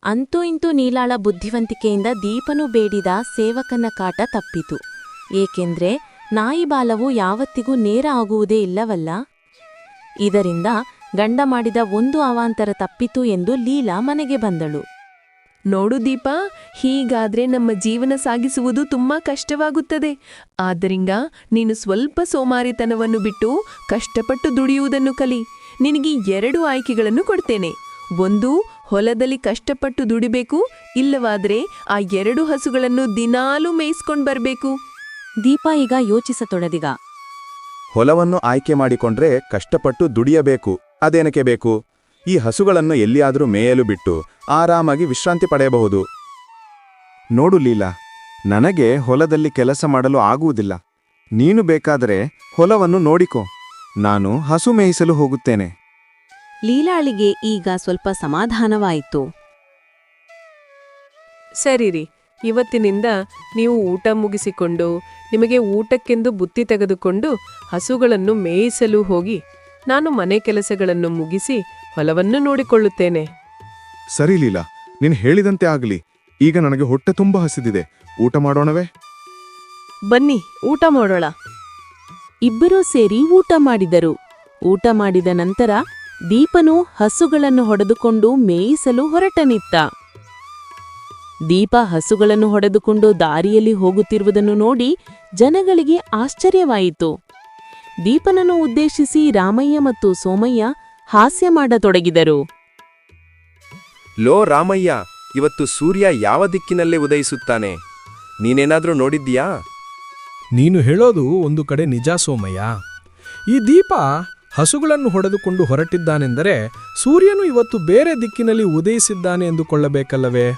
ಅಂತೂ ಇಂತೂ ನೀಲಾಳ ಬುದ್ಧಿವಂತಿಕೆಯಿಂದ ದೀಪನು ಬೇಡಿದ ಸೇವಕನ ಕಾಟ ತಪ್ಪಿತು. ಏಕೆಂದ್ರೆ ನಾಯಿ ಬಾಲವು ಯಾವತ್ತಿಗೂ ನೇರ ಆಗುವುದೇ ಇಲ್ಲವಲ್ಲ. ಇದರಿಂದ ಗಂಡ ಮಾಡಿದ ಒಂದು ಅವಾಂತರ ತಪ್ಪಿತು ಎಂದು ಲೀಲಾ ಮನೆಗೆ ಬಂದಳು. ನೋಡು ದೀಪ, ಹೀಗಾದ್ರೆ ನಮ್ಮ ಜೀವನ ಸಾಗಿಸುವುದು ತುಂಬಾ ಕಷ್ಟವಾಗುತ್ತದೆ. ಆದ್ದರಿಂದ ನೀನು ಸ್ವಲ್ಪ ಸೋಮಾರಿತನವನ್ನು ಬಿಟ್ಟು ಕಷ್ಟಪಟ್ಟು ದುಡಿಯುವುದನ್ನು ಕಲಿ. ನಿನಗೆ 2 ಆಯ್ಕೆಗಳನ್ನು ಕೊಡ್ತೇನೆ. ಒಂದು, ಹೊಲದಲ್ಲಿ ಕಷ್ಟಪಟ್ಟು ದುಡಿಬೇಕು, ಇಲ್ಲವಾದ್ರೆ ಆ 2 ಹಸುಗಳನ್ನು ದಿನಾಲೂ ಮೇಯಿಸ್ಕೊಂಡು ಬರಬೇಕು. ದೀಪ ಈಗ ಯೋಚಿಸತೊಡದಿಗ. ಹೊಲವನ್ನು ಆಯ್ಕೆ ಮಾಡಿಕೊಂಡ್ರೆ ಕಷ್ಟಪಟ್ಟು ದುಡಿಯಬೇಕು, ಅದೇನಕ್ಕೆ ಬೇಕು? ಈ ಹಸುಗಳನ್ನು ಎಲ್ಲಿಯಾದರೂ ಮೇಯಲು ಬಿಟ್ಟು ಆರಾಮಾಗಿ ವಿಶ್ರಾಂತಿ ಪಡೆಯಬಹುದು. ನೋಡು ಲೀಲಾ, ನನಗೆ ಹೊಲದಲ್ಲಿ ಕೆಲಸ ಮಾಡಲು ಆಗುವುದಿಲ್ಲ. ನೀನು ಬೇಕಾದರೆ ಹೊಲವನ್ನು ನೋಡಿಕೋ, ನಾನು ಹಸು ಮೇಯಿಸಲು ಹೋಗುತ್ತೇನೆ. ಲೀಲಾಳಿಗೆ ಈಗ ಸ್ವಲ್ಪ ಸಮಾಧಾನವಾಯಿತು. ಸರಿರಿ, ಇವತ್ತಿನಿಂದ ನೀವು ಊಟ ಮುಗಿಸಿಕೊಂಡು ನಿಮಗೆ ಊಟಕ್ಕೆಂದು ಬುತ್ತಿ ತೆಗೆದುಕೊಂಡು ಹಸುಗಳನ್ನು ಮೇಯಿಸಲು ಹೋಗಿ, ನಾನು ಮನೆ ಕೆಲಸಗಳನ್ನು ಮುಗಿಸಿ ಹೊಲವನ್ನು ನೋಡಿಕೊಳ್ಳುತ್ತೇನೆ. ಸರಿ ಲೀಲಾ, ನೀನು ಹೇಳಿದಂತೆ ಆಗಲಿ. ಈಗ ನನಗೆ ಹೊಟ್ಟೆ ತುಂಬ ಹಸಿದಿದೆ, ಊಟ ಮಾಡೋಣವೇ? ಬನ್ನಿ, ಊಟ ಮಾಡೋಣ. ಇಬ್ಬರೂ ಸೇರಿ ಊಟ ಮಾಡಿದರು. ಊಟ ಮಾಡಿದ ನಂತರ ದೀಪನು ಹಸುಗಳನ್ನು ಹೊಡೆದುಕೊಂಡು ಮೇಯಿಸಲು ಹೊರಟನಿತ್ತ. ದೀಪ ಹಸುಗಳನ್ನು ಹೊಡೆದುಕೊಂಡು ದಾರಿಯಲ್ಲಿ ಹೋಗುತ್ತಿರುವುದನ್ನು ನೋಡಿ ಜನಗಳಿಗೆ ಆಶ್ಚರ್ಯವಾಯಿತು. ದೀಪನನ್ನು ಉದ್ದೇಶಿಸಿ ರಾಮಯ್ಯ ಮತ್ತು ಸೋಮಯ್ಯ ಹಾಸ್ಯ ಮಾಡತೊಡಗಿದರು. ಲೋ ರಾಮಯ್ಯ, ಇವತ್ತು ಸೂರ್ಯ ಯಾವ ದಿಕ್ಕಿನಲ್ಲೇ ಉದಯಿಸುತ್ತಾನೆ? ನೀನೇನಾದ್ರೂ ನೋಡಿದ್ದೀಯಾ? ನೀನು ಹೇಳೋದು ಒಂದು ಕಡೆ ನಿಜ ಸೋಮಯ್ಯ. ಈ ದೀಪ ಹಸುಗಳನ್ನು ಹೊಡೆದುಕೊಂಡು ಹೊರಟಿದ್ದಾನೆಂದರೆ ಸೂರ್ಯನು ಇವತ್ತು ಬೇರೆ ದಿಕ್ಕಿನಲ್ಲಿ ಉದಯಿಸಿದ್ದಾನೆ ಎಂದುಕೊಳ್ಳಬೇಕಲ್ಲವೇ?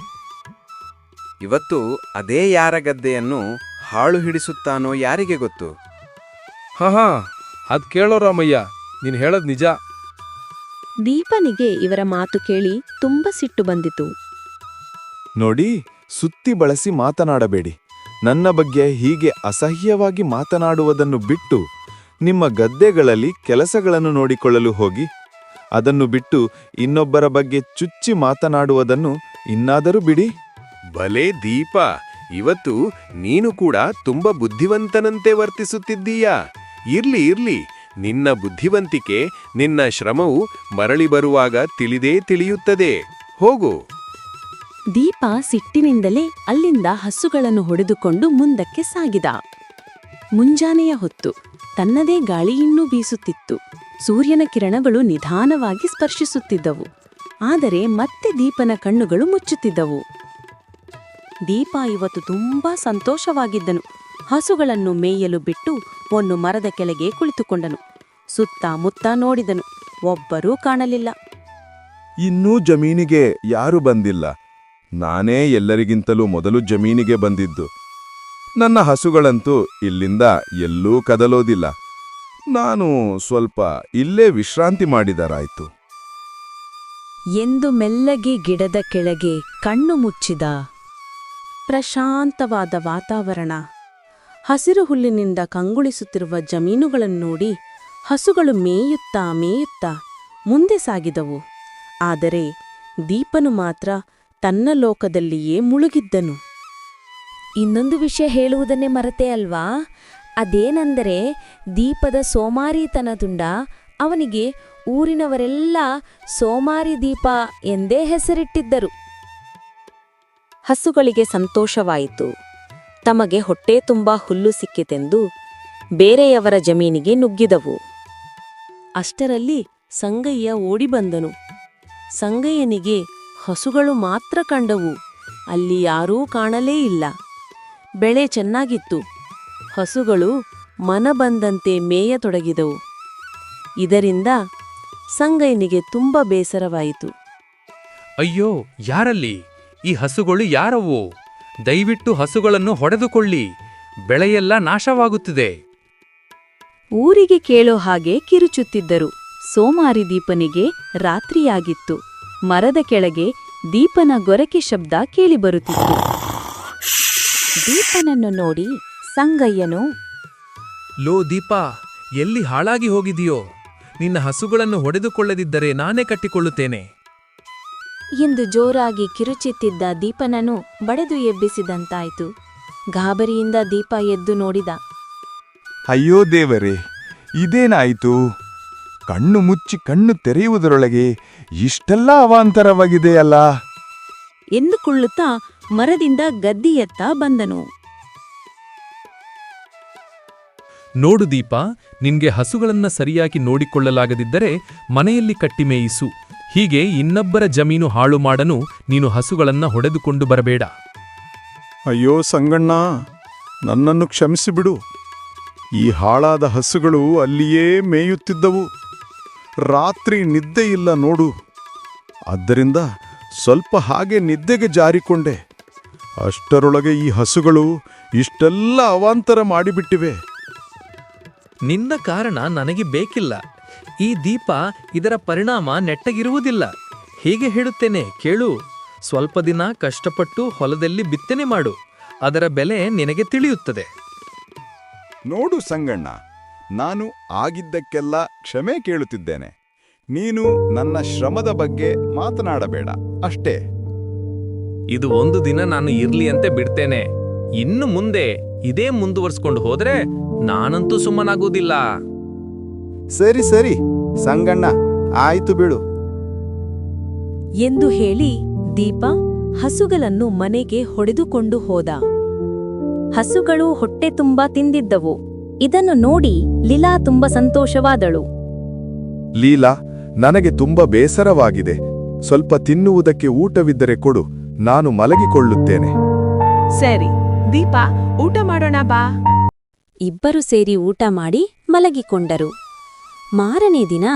ಇವತ್ತು ಅದೇ ಯಾರ ಗದ್ದೆಯನ್ನು ಹಾಳು ಹಿಡಿಸುತ್ತಾನೋ ಯಾರಿಗೆ ಗೊತ್ತು? ಹಾ, ಅದ್ ಕೇಳೋ ರಾಮಯ್ಯ, ನೀನು ಹೇಳೋದು ನಿಜ. ದೀಪನಿಗೆ ಇವರ ಮಾತು ಕೇಳಿ ತುಂಬ ಸಿಟ್ಟು ಬಂದಿತು. ನೋಡಿ, ಸುತ್ತಿ ಬಳಸಿ ಮಾತನಾಡಬೇಡಿ. ನನ್ನ ಬಗ್ಗೆ ಹೀಗೆ ಅಸಹ್ಯವಾಗಿ ಮಾತನಾಡುವುದನ್ನು ಬಿಟ್ಟು ನಿಮ್ಮ ಗದ್ದೆಗಳಲ್ಲಿ ಕೆಲಸಗಳನ್ನು ನೋಡಿಕೊಳ್ಳಲು ಹೋಗಿ. ಅದನ್ನು ಬಿಟ್ಟು ಇನ್ನೊಬ್ಬರ ಬಗ್ಗೆ ಚುಚ್ಚಿ ಮಾತನಾಡುವುದನ್ನು ಇನ್ನಾದರೂ ಬಿಡಿ. ಭಲೇ ದೀಪ, ಇವತ್ತು ನೀನು ಕೂಡ ತುಂಬ ಬುದ್ಧಿವಂತನಂತೆ ವರ್ತಿಸುತ್ತಿದ್ದೀಯಾ? ಇರ್ಲಿ, ನಿನ್ನ ಬುದ್ಧಿವಂತಿಕೆ, ನಿನ್ನ ಶ್ರಮವು ಮರಳಿ ಬರುವಾಗ ತಿಳಿದೇ ತಿಳಿಯುತ್ತದೆ. ಹೋಗು. ದೀಪ ಸಿಟ್ಟಿನಿಂದಲೇ ಅಲ್ಲಿಂದ ಹಸುಗಳನ್ನು ಹೊಡೆದುಕೊಂಡು ಮುಂದಕ್ಕೆ ಸಾಗಿದ. ಮುಂಜಾನೆಯ ಹೊತ್ತು ತನ್ನದೇ ಗಾಳಿ ಇನ್ನೂ ಬೀಸುತ್ತಿತ್ತು. ಸೂರ್ಯನ ಕಿರಣಗಳು ನಿಧಾನವಾಗಿ ಸ್ಪರ್ಶಿಸುತ್ತಿದ್ದವು. ಆದರೆ ಮತ್ತೆ ದೀಪನ ಕಣ್ಣುಗಳು ಮುಚ್ಚುತ್ತಿದ್ದವು. ದೀಪ ಇವತ್ತು ತುಂಬಾ ಸಂತೋಷವಾಗಿದ್ದನು. ಹಸುಗಳನ್ನು ಮೇಯಲು ಬಿಟ್ಟು ಒಂದು ಮರದ ಕೆಳಗೆ ಕುಳಿತುಕೊಂಡನು. ಸುತ್ತಮುತ್ತ ನೋಡಿದನು, ಒಬ್ಬರೂ ಕಾಣಲಿಲ್ಲ. ಇನ್ನೂ ಜಮೀನಿಗೆ ಯಾರು ಬಂದಿಲ್ಲ. ನಾನೇ ಎಲ್ಲರಿಗಿಂತಲೂ ಮೊದಲು ಜಮೀನಿಗೆ ಬಂದಿದ್ದು. ನನ್ನ ಹಸುಗಳಂತೂ ಇಲ್ಲಿಂದ ಎಲ್ಲೂ ಕದಲೋದಿಲ್ಲ. ನಾನು ಸ್ವಲ್ಪ ಇಲ್ಲೇ ವಿಶ್ರಾಂತಿ ಮಾಡಿದರಾಯ್ತು ಎಂದು ಮೆಲ್ಲಗೆ ಗಿಡದ ಕೆಳಗೆ ಕಣ್ಣು ಮುಚ್ಚಿದ. ಪ್ರಶಾಂತವಾದ ವಾತಾವರಣ. ಹಸಿರು ಹುಲ್ಲಿನಿಂದ ಕಂಗೊಳಿಸುತ್ತಿರುವ ಜಮೀನುಗಳನ್ನು ನೋಡಿ ಹಸುಗಳು ಮೇಯುತ್ತಾ ಮುಂದೆ ಸಾಗಿದವು. ಆದರೆ ದೀಪನು ಮಾತ್ರ ತನ್ನ ಲೋಕದಲ್ಲಿಯೇ ಮುಳುಗಿದ್ದನು. ಇನ್ನೊಂದು ವಿಷಯ ಹೇಳುವುದನ್ನೇ ಮರೆತೆ ಅಲ್ವಾ? ಅದೇನೆಂದರೆ, ದೀಪದ ಸೋಮಾರಿತನದಿಂದ ಅವನಿಗೆ ಊರಿನವರೆಲ್ಲ ಸೋಮಾರಿ ದೀಪ ಎಂದೇ ಹೆಸರಿಟ್ಟಿದ್ದರು. ಹಸುಗಳಿಗೆ ಸಂತೋಷವಾಯಿತು. ತಮಗೆ ಹೊಟ್ಟೆ ತುಂಬಾ ಹುಲ್ಲು ಸಿಕ್ಕಿತೆಂದು ಬೇರೆಯವರ ಜಮೀನಿಗೆ ನುಗ್ಗಿದವು. ಅಷ್ಟರಲ್ಲಿ ಸಂಗಯ್ಯ ಓಡಿ ಬಂದನು. ಸಂಗಯ್ಯನಿಗೆ ಹಸುಗಳು ಮಾತ್ರ ಕಂಡವು. ಅಲ್ಲಿ ಯಾರೂ ಕಾಣಲೇ ಇಲ್ಲ. ಬೆಳೆ ಚೆನ್ನಾಗಿತ್ತು. ಹಸುಗಳು ಮನ ಬಂದಂತೆ ಮೇಯತೊಡಗಿದವು. ಇದರಿಂದ ಸಂಗಯ್ಯನಿಗೆ ತುಂಬ ಬೇಸರವಾಯಿತು. ಅಯ್ಯೋ, ಯಾರಲ್ಲಿ? ಈ ಹಸುಗಳು ಯಾರವು? ದಯವಿಟ್ಟು ಹಸುಗಳನ್ನು ಹೊಡೆದುಕೊಳ್ಳಿ, ಬೆಳೆಯೆಲ್ಲ ನಾಶವಾಗುತ್ತಿದೆ. ಊರಿಗೆ ಕೇಳೋ ಹಾಗೆ ಕಿರುಚುತ್ತಿದ್ದರು. ಸೋಮಾರಿ ದೀಪನಿಗೆ ರಾತ್ರಿಯಾಗಿತ್ತು. ಮರದ ಕೆಳಗೆ ದೀಪನ ಗೊರಕೆ ಶಬ್ದ ಕೇಳಿಬರುತ್ತಿತ್ತು. ದೀಪನನ್ನು ನೋಡಿ ಸಂಗಯ್ಯನು, ಲೋ ದೀಪ, ಎಲ್ಲಿ ಹಾಳಾಗಿ ಹೋಗಿದೆಯೋ? ನಿನ್ನ ಹಸುಗಳನ್ನು ಹೊಡೆದುಕೊಳ್ಳದಿದ್ದರೆ ನಾನೇ ಕಟ್ಟಿಕೊಳ್ಳುತ್ತೇನೆ. ಎಂದು ಜೋರಾಗಿ ಕಿರುಚುತ್ತಿದ್ದ ದೀಪನನ್ನು ಬಡೆದು ಎಬ್ಬಿಸಿದಂತಾಯಿತು. ಗಾಬರಿಯಿಂದ ದೀಪ ಎದ್ದು ನೋಡಿದ. ಅಯ್ಯೋ ದೇವರೇ, ಇದೇನಾಯಿತು? ಕಣ್ಣು ಮುಚ್ಚಿ ಕಣ್ಣು ತೆರೆಯುವುದರೊಳಗೆ ಇಷ್ಟೆಲ್ಲ ಅವಾಂತರವಾಗಿದೆಯಲ್ಲ ಎಂದುಕೊಳ್ಳುತ್ತಾ ಮರದಿಂದ ಗದ್ದಿಯತ್ತ ಬಂದನು. ನೋಡು ದೀಪ, ನಿನ್ಗೆ ಹಸುಗಳನ್ನ ಸರಿಯಾಗಿ ನೋಡಿಕೊಳ್ಳಲಾಗದಿದ್ದರೆ ಮನೆಯಲ್ಲಿ ಕಟ್ಟಿ ಮೇಯಿಸು. ಹೀಗೆ ಇನ್ನೊಬ್ಬರ ಜಮೀನು ಹಾಳು ಮಾಡನು ನೀನು ಹಸುಗಳನ್ನ ಹೊಡೆದುಕೊಂಡು ಬರಬೇಡ. ಅಯ್ಯೋ ಸಂಗಣ್ಣ, ನನ್ನನ್ನು ಕ್ಷಮಿಸಿಬಿಡು. ಈ ಹಾಳಾದ ಹಸುಗಳು ಅಲ್ಲಿಯೇ ಮೇಯುತ್ತಿದ್ದವು. ರಾತ್ರಿ ನಿದ್ದೆ ಇಲ್ಲ ನೋಡು. ಆದ್ದರಿಂದ ಸ್ವಲ್ಪ ಹಾಗೆ ನಿದ್ದೆಗೆ ಜಾರಿಕೊಂಡೆ. ಅಷ್ಟರೊಳಗೆ ಈ ಹಸುಗಳು ಇಷ್ಟೆಲ್ಲ ಅವಾಂತರ ಮಾಡಿಬಿಟ್ಟಿವೆ. ನಿನ್ನ ಕಾರಣ ನನಗೆ ಬೇಕಿಲ್ಲ. ಈ ದೀಪ ಇದರ ಪರಿಣಾಮ ನೆಟ್ಟಗಿರುವುದಿಲ್ಲ. ಹೀಗೆ ಹೇಳುತ್ತೇನೆ ಕೇಳು. ಸ್ವಲ್ಪ ದಿನ ಕಷ್ಟಪಟ್ಟು ಹೊಲದಲ್ಲಿ ಬಿತ್ತನೆ ಮಾಡು. ಅದರ ಬೆಲೆ ನಿನಗೆ ತಿಳಿಯುತ್ತದೆ. ನೋಡು ಸಂಗಣ್ಣ, ನಾನು ಆಗಿದ್ದಕ್ಕೆಲ್ಲ ಕ್ಷಮೆ ಕೇಳುತ್ತಿದ್ದೇನೆ. ನೀನು ನನ್ನ ಶ್ರಮದ ಬಗ್ಗೆ ಮಾತನಾಡಬೇಡ ಅಷ್ಟೇ. ಇದು ಒಂದು ದಿನ ನಾನು ಇರ್ಲಿ ಅಂತ ಬಿಡ್ತೇನೆ. ಇನ್ನು ಮುಂದೆ ಇದೇ ಮುಂದುವರ್ಸ್ಕೊಂಡು ಹೋದ್ರೆ ನಾನಂತೂ ಸುಮ್ಮನಾಗುವುದಿಲ್ಲ. ಸರಿ ಸರಿ ಸಂಗಣ್ಣ, ಆಯ್ತು ಬಿಡು ಎಂದು ಹೇಳಿ ದೀಪ ಹಸುಗಳನ್ನು ಮನೆಗೆ ಹೊಡೆದುಕೊಂಡು ಹೋದ. ಹಸುಗಳು ಹೊಟ್ಟೆ ತುಂಬಾ ತಿಂದಿದ್ದವು. ಇದನ್ನು ನೋಡಿ ಲೀಲಾ ತುಂಬ ಸಂತೋಷವಾದಳು. ಲೀಲಾ, ನನಗೆ ತುಂಬ ಬೇಸರವಾಗಿದೆ. ಸ್ವಲ್ಪ ತಿನ್ನುವುದಕ್ಕೆ ಊಟವಿದ್ದರೆ ಕೊಡು, ನಾನು ಮಲಗಿಕೊಳ್ಳುತ್ತೇನೆ. ಸರಿ ದೀಪ, ಊಟ ಮಾಡೋಣ ಬಾ. ಇಬ್ಬರು ಸೇರಿ ಊಟ ಮಾಡಿ ಮಲಗಿಕೊಂಡರು. ಮಾರನೇ ದಿನ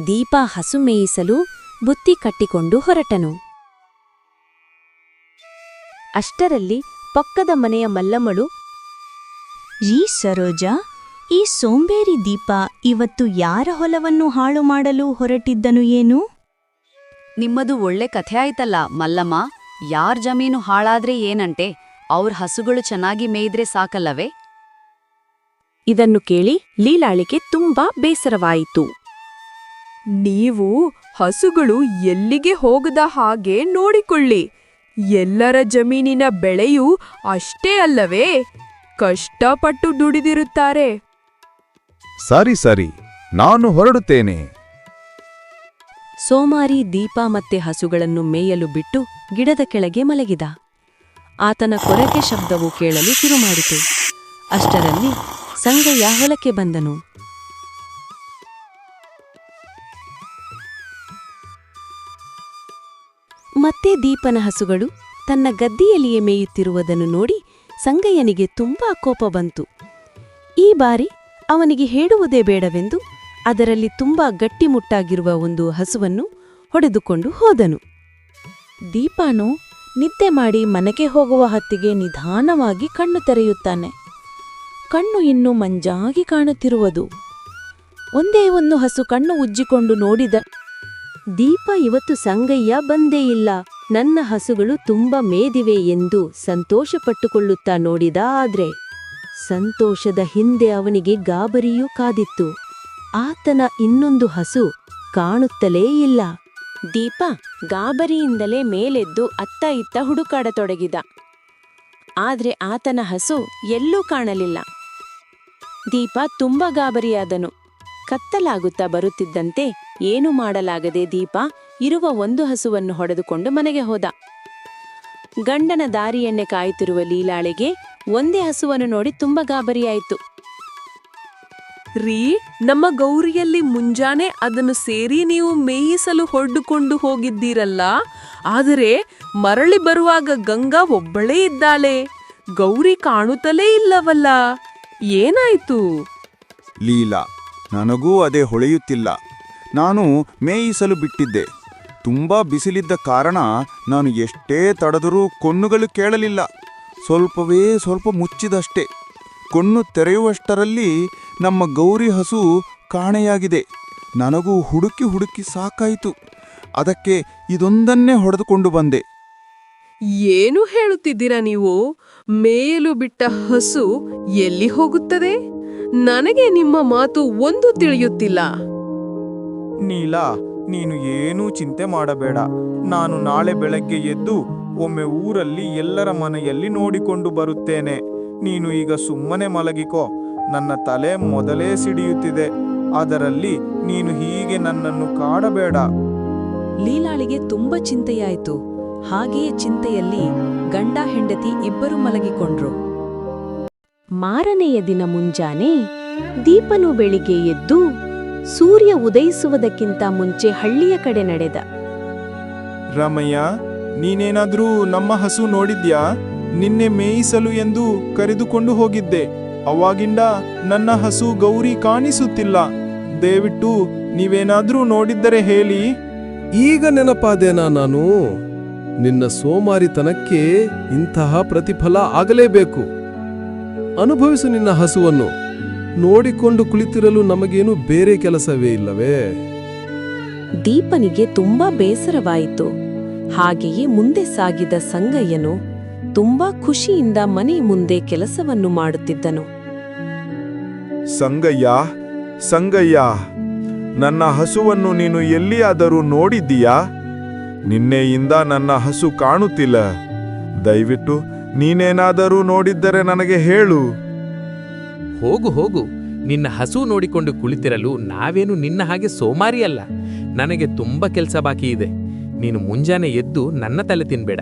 ದೀಪ ಹಸು ಮೇಯಿಸಲು ಬುತ್ತಿ ಕಟ್ಟಿಕೊಂಡು ಹೊರಟನು. ಅಷ್ಟರಲ್ಲಿ ಪಕ್ಕದ ಮನೆಯ ಮಲ್ಲಮ್ಮಳು, ಈ ಸರೋಜಾ, ಈ ಸೋಂಬೇರಿ ದೀಪ ಇವತ್ತು ಯಾರ ಹೊಲವನ್ನು ಹಾಳು ಮಾಡಲು ಹೊರಟಿದ್ದನು ಏನು? ನಿಮ್ಮದು ಒಳ್ಳೆ ಕಥೆ ಆಯ್ತಲ್ಲ ಮಲ್ಲಮ್ಮ. ಯಾರ್ ಜಮೀನು ಹಾಳಾದ್ರೆ ಏನಂತೆ, ಅವ್ರ ಹಸುಗಳು ಚೆನ್ನಾಗಿ ಮೇಯ್ದ್ರೆ ಸಾಕಲ್ಲವೇ? ಇದನ್ನು ಕೇಳಿ ಲೀಲಾಳಿಗೆ ತುಂಬಾ ಬೇಸರವಾಯಿತು. ನೀವು ಹಸುಗಳು ಎಲ್ಲಿಗೆ ಹೋಗದ ಹಾಗೆ ನೋಡಿಕೊಳ್ಳಿ. ಎಲ್ಲರ ಜಮೀನಿನ ಬೆಳೆಯೂ ಅಷ್ಟೇ ಅಲ್ಲವೇ? ಕಷ್ಟಪಟ್ಟು ದುಡಿದಿರುತ್ತಾರೆ. ಸರಿ ಸರಿ, ನಾನು ಹೊರಡುತ್ತೇನೆ. ಸೋಮಾರಿ ದೀಪ ಮತ್ತೆ ಹಸುಗಳನ್ನು ಮೇಯಲು ಬಿಟ್ಟು ಗಿಡದ ಕೆಳಗೆ ಮಲಗಿದ. ಆತನ ಕೊರಕೆ ಶಬ್ದವು ಕೇಳಲು ಶುರುಮಾಡಿತು. ಅಷ್ಟರಲ್ಲಿ ಸಂಗಯ್ಯ ಹೊಲಕ್ಕೆ ಬಂದನು. ಮತ್ತೆ ದೀಪನ ಹಸುಗಳು ತನ್ನ ಗದ್ದಿಯಲ್ಲಿಯೇ ಮೇಯುತ್ತಿರುವುದನ್ನು ನೋಡಿ ಸಂಗಯ್ಯನಿಗೆ ತುಂಬಾ ಕೋಪ ಬಂತು. ಈ ಬಾರಿ ಅವನಿಗೆ ಹೇಳುವುದೇ ಬೇಡವೆಂದು ಅದರಲ್ಲಿ ತುಂಬಾ ಗಟ್ಟಿಮುಟ್ಟಾಗಿರುವ ಒಂದು ಹಸುವನ್ನು ಹೊಡೆದುಕೊಂಡು ಹೋದನು. ದೀಪನು ನಿದ್ದೆ ಮಾಡಿ ಮನೆಗೆ ಹೋಗುವ ಹೊತ್ತಿಗೆ ನಿಧಾನವಾಗಿ ಕಣ್ಣು ತೆರೆಯುತ್ತಾನೆ. ಕಣ್ಣು ಇನ್ನೂ ಮಂಜಾಗಿ ಕಾಣುತ್ತಿರುವುದು. ಒಂದೇ ಒಂದು ಹಸು ಕಣ್ಣು ಉಜ್ಜಿಕೊಂಡು ನೋಡಿದ. ದೀಪ ಇವತ್ತು ಸಂಗಯ್ಯ ಬಂದೇ ಇಲ್ಲ, ನನ್ನ ಹಸುಗಳು ತುಂಬ ಮೇದಿವೆ ಎಂದು ಸಂತೋಷಪಟ್ಟುಕೊಳ್ಳುತ್ತಾ ನೋಡಿದ. ಆದ್ರೆ ಸಂತೋಷದ ಹಿಂದೆ ಅವನಿಗೆ ಗಾಬರಿಯೂ ಕಾದಿತ್ತು. ಆತನ ಇನ್ನೊಂದು ಹಸು ಕಾಣುತ್ತಲೇ ಇಲ್ಲ. ದೀಪ ಗಾಬರಿಯಿಂದಲೇ ಮೇಲೆದ್ದು ಅತ್ತ ಇತ್ತ ಹುಡುಕಾಡತೊಡಗಿದ. ಆದ್ರೆ ಆತನ ಹಸು ಎಲ್ಲೂ ಕಾಣಲಿಲ್ಲ. ದೀಪ ತುಂಬ ಗಾಬರಿಯಾದನು. ಕತ್ತಲಾಗುತ್ತಾ ಬರುತ್ತಿದ್ದಂತೆ ಏನು ಮಾಡಲಾಗದೆ ದೀಪ ಇರುವ ಒಂದು ಹಸುವನ್ನು ಹೊಡೆದುಕೊಂಡು ಮನೆಗೆ ಹೋದ. ಗಂಡನ ದಾರಿಯನ್ನೇ ಕಾಯುತ್ತಿರುವ ಲೀಲಾಳಿಗೆ ಒಂದೇ ಹಸುವನ್ನು ನೋಡಿ ತುಂಬ ಗಾಬರಿಯಾಯಿತು. ರೀ, ನಮ್ಮ ಗೌರಿಯಲ್ಲಿ ಮುಂಜಾನೆ ಅದನ್ನು ಸೇರಿ ನೀವು ಮೇಯಿಸಲು ಹೊರಡುಕೊಂಡು ಹೋಗಿದ್ದೀರಲ್ಲ, ಆದರೆ ಮರಳಿ ಬರುವಾಗ ಗಂಗಾ ಒಬ್ಬಳೇ ಇದ್ದಾಳೆ. ಗೌರಿ ಕಾಣುತ್ತಲೇ ಇಲ್ಲವಲ್ಲ, ಏನಾಯ್ತು? ಲೀಲಾ, ನನಗೂ ಅದೇ ಹೊಳೆಯುತ್ತಿಲ್ಲ. ನಾನು ಮೇಯಿಸಲು ಬಿಟ್ಟಿದ್ದೆ. ತುಂಬಾ ಬಿಸಿಲಿದ್ದ ಕಾರಣ ನಾನು ಎಷ್ಟೇ ತಡೆದರೂ ಕಣ್ಣುಗಳು ಕೇಳಲಿಲ್ಲ. ಸ್ವಲ್ಪ ಮುಚ್ಚಿದಷ್ಟೇ. ಕಣ್ಣು ತೆರೆಯುವಷ್ಟರಲ್ಲಿ ನಮ್ಮ ಗೌರಿ ಹಸು ಕಾಣೆಯಾಗಿದೆ. ನನಗೂ ಹುಡುಕಿ ಸಾಕಾಯಿತು. ಅದಕ್ಕೆ ಇದೊಂದನ್ನೇ ಹೊಡೆದುಕೊಂಡು ಬಂದೆ. ಏನು ಹೇಳುತ್ತಿದ್ದೀರಾ ನೀವು? ಮೇಯಲು ಬಿಟ್ಟ ಹಸು ಎಲ್ಲಿ ಹೋಗುತ್ತದೆ? ನನಗೆ ನಿಮ್ಮ ಮಾತು ಒಂದು ತಿಳಿಯುತ್ತಿಲ್ಲ. ನೀಲಾ, ನೀನು ಏನೂ ಚಿಂತೆ ಮಾಡಬೇಡ. ನಾನು ನಾಳೆ ಬೆಳಗ್ಗೆ ಎದ್ದು ಒಮ್ಮೆ ಊರಲ್ಲಿ ಎಲ್ಲರ ಮನೆಯಲ್ಲಿ ನೋಡಿಕೊಂಡು ಬರುತ್ತೇನೆ. ನೀನು ಈಗ ಸುಮ್ಮನೆ ಮಲಗಿಕೋ. ನನ್ನ ತಲೆ ಮೊದಲೇ ಸಿಡಿಯುತ್ತಿದೆ. ಅದರಲ್ಲಿ ನೀನು ಹೀಗೆ ನನ್ನನ್ನು ಕಾಡಬೇಡ. ಲೀಲಾಳಿಗೆ ತುಂಬ ಚಿಂತೆಯಾಯಿತು. ಹಾಗೆಯೇ ಚಿಂತೆಯಲ್ಲಿ ಗಂಡ ಹೆಂಡತಿ ಇಬ್ಬರು ಮಲಗಿಕೊಂಡ್ರು. ಮಾರನೆಯ ದಿನ ಮುಂಜಾನೆ ದೀಪನು ಬೆಳಿಗ್ಗೆ ಎದ್ದು ಸೂರ್ಯ ಉದಯಿಸುವುದಕ್ಕಿಂತ ಮುಂಚೆ ಹಳ್ಳಿಯ ಕಡೆ ನಡೆದ. ರಾಮಯ್ಯ, ನೀನೇನಾದ್ರೂ ನಮ್ಮ ಹಸು ನೋಡಿದ್ಯಾ? ನಿನ್ನೆ ಮೇಯಿಸಲು ಎಂದು ಕರೆದುಕೊಂಡು ಹೋಗಿದ್ದೆ. ಅವಾಗಿಂದ ನನ್ನ ಹಸು ಗೌರಿ ಕಾಣಿಸುತ್ತಿಲ್ಲ. ದಯವಿಟ್ಟು ನೀವೇನಾದ್ರೂ ನೋಡಿದ್ದರೆ ಹೇಳಿ. ಈಗ ನೆನಪಾದೇನಾ ನಾನು? ನಿನ್ನ ಸೋಮಾರಿತನಕ್ಕೆ ಇಂತಹ ಪ್ರತಿಫಲ ಆಗಲೇಬೇಕು. ಅನುಭವಿಸು ನಿನ್ನ ಹಸುವನ್ನು. ನೋಡಿಕೊಂಡು ಕುಳಿತಿರಲು ನಮಗೇನು ಬೇರೆ ಕೆಲಸವೇ ಇಲ್ಲವೇ? ದೀಪನಿಗೆ ತುಂಬಾ ಬೇಸರವಾಯಿತು. ಹಾಗೆಯೇ ಮುಂದೆ ಸಾಗಿದ ಸಂಗಯ್ಯನು ತುಂಬಾ ಖುಷಿಯಿಂದ ಮನೆ ಮುಂದೆ ಕೆಲಸವನ್ನು ಮಾಡುತ್ತಿದ್ದನು. ಸಂಗಯ್ಯ, ಸಂಗಯ್ಯ, ನನ್ನ ಹಸುವನ್ನು ನೀನು ಎಲ್ಲಿಯಾದರೂ ನೋಡಿದ್ದೀಯಾ? ನಿನ್ನೆಯಿಂದ ನನ್ನ ಹಸು ಕಾಣುತ್ತಿಲ್ಲ. ದಯವಿಟ್ಟು ನೀನೇನಾದರೂ ನೋಡಿದ್ದರೆ ನನಗೆ ಹೇಳು. ಹೋಗು ಹೋಗು, ನಿನ್ನ ಹಸು ನೋಡಿಕೊಂಡು ಕುಳಿತಿರಲು ನಾವೇನು ನಿನ್ನ ಹಾಗೆ ಸೋಮಾರಿ ಅಲ್ಲ. ನನಗೆ ತುಂಬ ಕೆಲಸ ಬಾಕಿ ಇದೆ. ನೀನು ಮುಂಜಾನೆ ಎದ್ದು ನನ್ನ ತಲೆ ತಿನ್ಬೇಡ.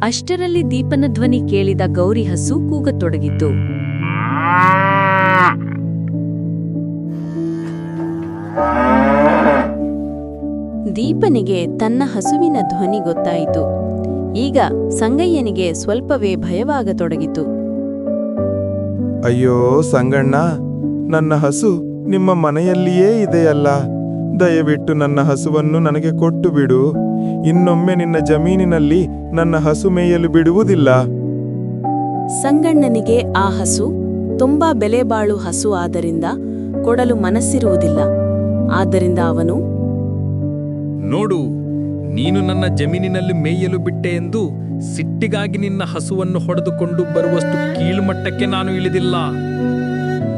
ಅಷ್ಟರಲ್ಲಿ ದೀಪನ ಧ್ವನಿ ಕೇಳಿದ ಗೌರಿ ಹಸು ಕೂಗತೊಡಗಿತು. ದೀಪನಿಗೆ ತನ್ನ ಹಸುವಿನ ಧ್ವನಿ ಗೊತ್ತಾಯಿತು. ಈಗ ಸಂಗಯ್ಯನಿಗೆ ಸ್ವಲ್ಪವೇ ಭಯವಾಗತೊಡಗಿತು. ಅಯ್ಯೋ ಸಂಗಣ್ಣ, ನನ್ನ ಹಸು ನಿಮ್ಮ ಮನೆಯಲ್ಲಿಯೇ ಇದೆಯಲ್ಲ. ದಯವಿಟ್ಟು ನನ್ನ ಹಸುವನ್ನು ನನಗೆ ಕೊಟ್ಟು ಬಿಡು. ಇನ್ನೊಮ್ಮೆ ನಿನ್ನ ಜಮೀನಿನಲ್ಲಿ ನನ್ನ ಹಸು ಮೇಯಲು ಬಿಡುವುದಿಲ್ಲ. ಸಂಗಣ್ಣನಿಗೆ ಆ ಹಸು ತುಂಬಾ ಬೆಲೆಬಾಳು ಹಸು ಆದ್ದರಿಂದ ಕೊಡಲು ಮನಸ್ಸಿರುವುದಿಲ್ಲ. ಆದ್ದರಿಂದ ಅವನು, ನೋಡು, ನೀನು ನನ್ನ ಜಮೀನಿನಲ್ಲಿ ಮೇಯಲು ಬಿಟ್ಟೆ ಎಂದು ಸಿಟ್ಟಿಗಾಗಿ ನಿನ್ನ ಹಸುವನ್ನು ಹೊಡೆದುಕೊಂಡು ಬರುವಷ್ಟು ಕೀಳುಮಟ್ಟಕ್ಕೆ ನಾನು ಇಳಿದಿಲ್ಲ.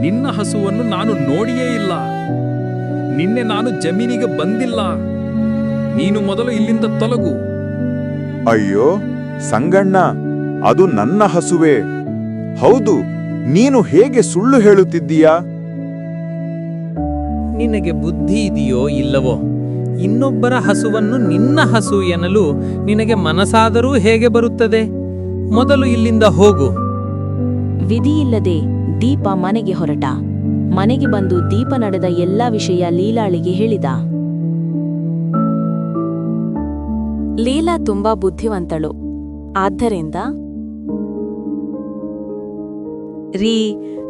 ನಿನ್ನ ಹಸುವನ್ನು ನಾನು ನೋಡಿಯೇ ಇಲ್ಲ. ನಿನ್ನೆ ನಾನು ಜಮೀನಿಗೆ ಬಂದಿಲ್ಲ. ನೀನು ಮೊದಲು ಇಲ್ಲಿಂದ ತೊಲಗು. ಅಯ್ಯೋ ಸಂಗಣ್ಣ, ಅದು ನನ್ನ ಹಸುವೇ. ಹೌದು, ನೀನು ಹೇಗೆ ಸುಳ್ಳು ಹೇಳುತ್ತಿದ್ದೀಯಾ? ನಿನಗೆ ಬುದ್ಧಿ ಇದೆಯೋ ಇಲ್ಲವೋ? ಇನ್ನೊಬ್ಬರ ಹಸುವನ್ನು ನಿನ್ನ ಹಸು ಎನ್ನಲು ನಿನಗೆ ಮನಸ್ಸಾದರೂ ಹೇಗೆ ಬರುತ್ತದೆ? ಮೊದಲು ಇಲ್ಲಿಂದ ಹೋಗು. ವಿಧಿಯಿಲ್ಲದೆ ದೀಪ ಮನೆಗೆ ಹೊರಟ. ಮನೆಗೆ ಬಂದು ದೀಪ ನಡೆದ ಎಲ್ಲಾ ವಿಷಯ ಲೀಲಾಳಿಗೆ ಹೇಳಿದ. ಲೀಲಾ ತುಂಬಾ ಬುದ್ಧಿವಂತಳು. ಆದ್ದರಿಂದ, ರೀ,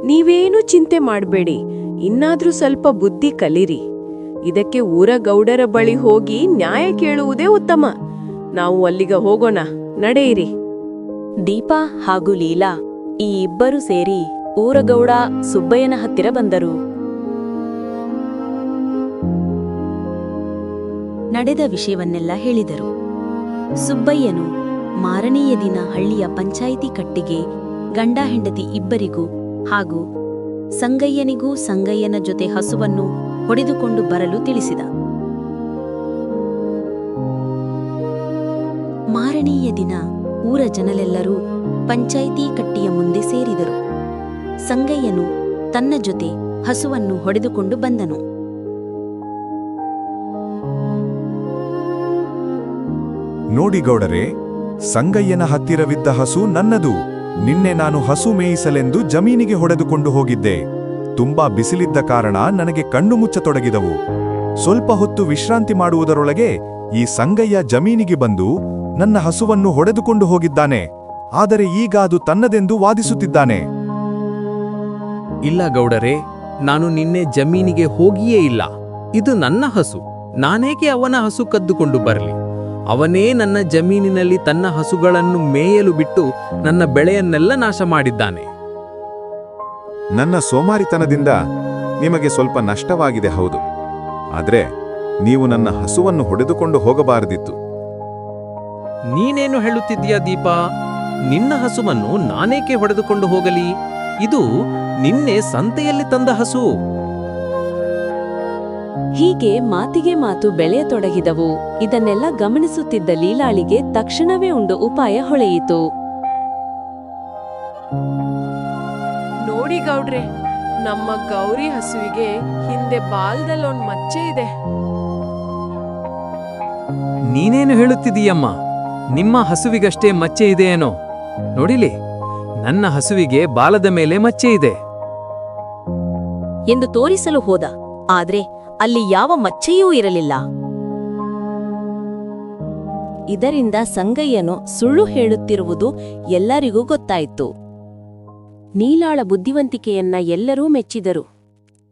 ನೀವೇನು ಚಿಂತೆ ಮಾಡಬೇಡಿ. ಇನ್ನಾದ್ರೂ ಸ್ವಲ್ಪ ಬುದ್ಧಿ ಕಲಿರಿ. ಇದಕ್ಕೆ ಊರ ಗೌಡರ ಬಳಿ ಹೋಗಿ ನ್ಯಾಯ ಕೇಳುವುದೇ ಉತ್ತಮ. ನಾವು ಅಲ್ಲಿಗೆ ಹೋಗೋಣ, ನಡೆಯಿರಿ. ದೀಪ ಹಾಗೂ ಲೀಲಾ ಈ ಇಬ್ಬರು ಸೇರಿ ಊರಗೌಡ ಸುಬ್ಬಯ್ಯನ ಹತ್ತಿರ ಬಂದರು. ನಡೆದ ವಿಷಯವನ್ನೆಲ್ಲ ಹೇಳಿದರು. ಸುಬ್ಬಯ್ಯನು ಮಾರನೆಯ ದಿನ ಹಳ್ಳಿಯ ಪಂಚಾಯಿತಿ ಕಟ್ಟಿಗೆ ಗಂಡ ಹೆಂಡತಿ ಇಬ್ಬರಿಗೂ ಹಾಗೂ ಸಂಗಯ್ಯನಿಗೂ ಸಂಗಯ್ಯನ ಜೊತೆ ಹಸುವನ್ನು ಹೊಡೆದುಕೊಂಡು ಬರಲು ತಿಳಿಸಿದ. ಮಾರನೆಯ ದಿನ ಊರ ಜನರೆಲ್ಲರೂ ಪಂಚಾಯಿತಿ ಕಟ್ಟಿಯ ಮುಂದೆ ಸೇರಿದರು. ಸಂಗಯ್ಯನು ತನ್ನ ಜೊತೆ ಹಸುವನ್ನು ಹೊಡೆದುಕೊಂಡು ಬಂದನು. ನೋಡಿ ಗೌಡರೇ, ಸಂಗಯ್ಯನ ಹತ್ತಿರವಿದ್ದ ಹಸು ನನ್ನದು. ನಿನ್ನೆ ನಾನು ಹಸು ಮೇಯಿಸಲೆಂದು ಜಮೀನಿಗೆ ಹೊಡೆದುಕೊಂಡು ಹೋಗಿದ್ದೆ. ತುಂಬಾ ಬಿಸಿಲಿದ್ದ ಕಾರಣ ನನಗೆ ಕಣ್ಣು ಮುಚ್ಚತೊಡಗಿದವು. ಸ್ವಲ್ಪ ಹೊತ್ತು ವಿಶ್ರಾಂತಿ ಮಾಡುವುದರೊಳಗೆ ಈ ಸಂಗಯ್ಯ ಜಮೀನಿಗೆ ಬಂದು ನನ್ನ ಹಸುವನ್ನು ಹೊಡೆದುಕೊಂಡು ಹೋಗಿದ್ದಾನೆ. ಆದರೆ ಈಗ ಅದು ತನ್ನದೆಂದು ವಾದಿಸುತ್ತಿದ್ದಾನೆ. ಇಲ್ಲ ಗೌಡರೇ, ನಾನು ನಿನ್ನೆ ಜಮೀನಿಗೆ ಹೋಗಿಯೇ ಇಲ್ಲ. ಇದು ನನ್ನ ಹಸು. ನಾನೇಕೆ ಅವನ ಹಸು ಕದ್ದುಕೊಂಡು ಬರಲಿ? ಅವನೇ ನನ್ನ ಜಮೀನಿನಲ್ಲಿ ತನ್ನ ಹಸುಗಳನ್ನು ಮೇಯಲು ಬಿಟ್ಟು ನನ್ನ ಬೆಳೆಯನ್ನೆಲ್ಲ ನಾಶ ಮಾಡಿದ್ದಾನೆ. ನನ್ನ ಸೋಮಾರಿತನದಿಂದ ನಿಮಗೆ ಸ್ವಲ್ಪ ನಷ್ಟವಾಗಿದೆ, ಹೌದು. ಆದ್ರೆ ನೀವು ನನ್ನ ಹಸುವನ್ನು ಹೊಡೆದುಕೊಂಡು ಹೋಗಬಾರದಿತ್ತು. ನೀನೇನು ಹೇಳುತ್ತಿದ್ದೀಯಾ ದೀಪ? ನಿನ್ನ ಹಸುವನ್ನು ನಾನೇಕೆ ಹೊಡೆದುಕೊಂಡು ಹೋಗಲಿ? ಇದು ನಿನ್ನೆ ಸಂತೆಯಲ್ಲಿ ತಂದ ಹಸು. ಹೀಗೆ ಮಾತಿಗೆ ಮಾತು ಬೆಳೆಯತೊಡಗಿದವು. ಇದನ್ನೆಲ್ಲ ಗಮನಿಸುತ್ತಿದ್ದ ಲೀಲಾಳಿಗೆ ತಕ್ಷಣವೇ ಒಂದು ಉಪಾಯ ಹೊಳೆಯಿತು. ನೋಡಿ ಗೌಡ್ರೆ, ನಮ್ಮ ಗೌರಿ ಹಸುವಿಗೆ ಹಿಂದೆ ಬಾಲ್ದಲ್ಲೊಂದ್ ಮಚ್ಚೆ ಇದೆ. ನೀನೇನು ಹೇಳುತ್ತಿದೀಯಮ್ಮ? ನಿಮ್ಮ ಹಸುವಿಗಷ್ಟೇ ಮಚ್ಚೆ ಇದೆಯೇನೋ? ನೋಡಿಲಿ, ನನ್ನ ಹಸುವಿಗೆ ಬಾಲದ ಮೇಲೆ ಮಚ್ಚೆ ಇದೆ ಎಂದು ತೋರಿಸಲು ಹೋದ. ಆದ್ರೆ ಅಲ್ಲಿ ಯಾವ ಮಚ್ಚೆಯೂ ಇರಲಿಲ್ಲ. ಇದರಿಂದ ಸಂಗಯ್ಯನು ಸುಳ್ಳು ಹೇಳುತ್ತಿರುವುದು ಎಲ್ಲರಿಗೂ ಗೊತ್ತಾಯಿತು. ನೀಲಾಳ ಬುದ್ಧಿವಂತಿಕೆಯನ್ನ ಎಲ್ಲರೂ ಮೆಚ್ಚಿದರು.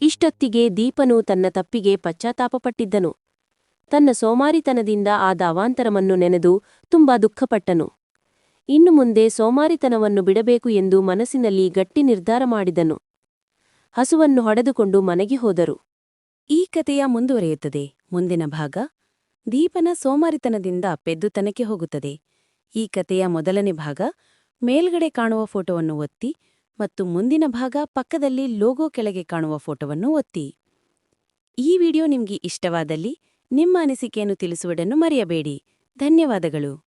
ಇಷ್ಟೊತ್ತಿಗೆ ದೀಪನು ತನ್ನ ತಪ್ಪಿಗೆ ಪಶ್ಚಾತ್ತಾಪಪಟ್ಟಿದ್ದನು. ತನ್ನ ಸೋಮಾರಿತನದಿಂದ ಆದ ಅವಾಂತರವನ್ನು ನೆನೆದು ತುಂಬಾ ದುಃಖಪಟ್ಟನು. ಇನ್ನು ಮುಂದೆ ಸೋಮಾರಿತನವನ್ನು ಬಿಡಬೇಕು ಎಂದು ಮನಸ್ಸಿನಲ್ಲಿ ಗಟ್ಟಿ ನಿರ್ಧಾರ ಮಾಡಿದನು. ಹಸುವನ್ನು ಹೊಡೆದುಕೊಂಡು ಮನೆಗೆ ಹೋದರು. ಈ ಕಥೆಯ ಮುಂದುವರಿಯುತ್ತದೆ. ಮುಂದಿನ ಭಾಗ ದೀಪನ ಸೋಮಾರಿತನದಿಂದ ಪೆದ್ದುತನಕ್ಕೆ ಹೋಗುತ್ತದೆ. ಈ ಕಥೆಯ ಮೊದಲನೇ ಭಾಗ ಮೇಲ್ಗಡೆ ಕಾಣುವ ಫೋಟೋವನ್ನು ಒತ್ತಿ ಮತ್ತು ಮುಂದಿನ ಭಾಗ ಪಕ್ಕದಲ್ಲಿ ಲೋಗೋ ಕೆಳಗೆ ಕಾಣುವ ಫೋಟೋವನ್ನು ಒತ್ತಿ. ಈ ವಿಡಿಯೋ ನಿಮಗೆ ಇಷ್ಟವಾದಲ್ಲಿ ನಿಮ್ಮ ಅನಿಸಿಕೆಯನ್ನು ತಿಳಿಸುವುದನ್ನು ಮರೆಯಬೇಡಿ. ಧನ್ಯವಾದಗಳು.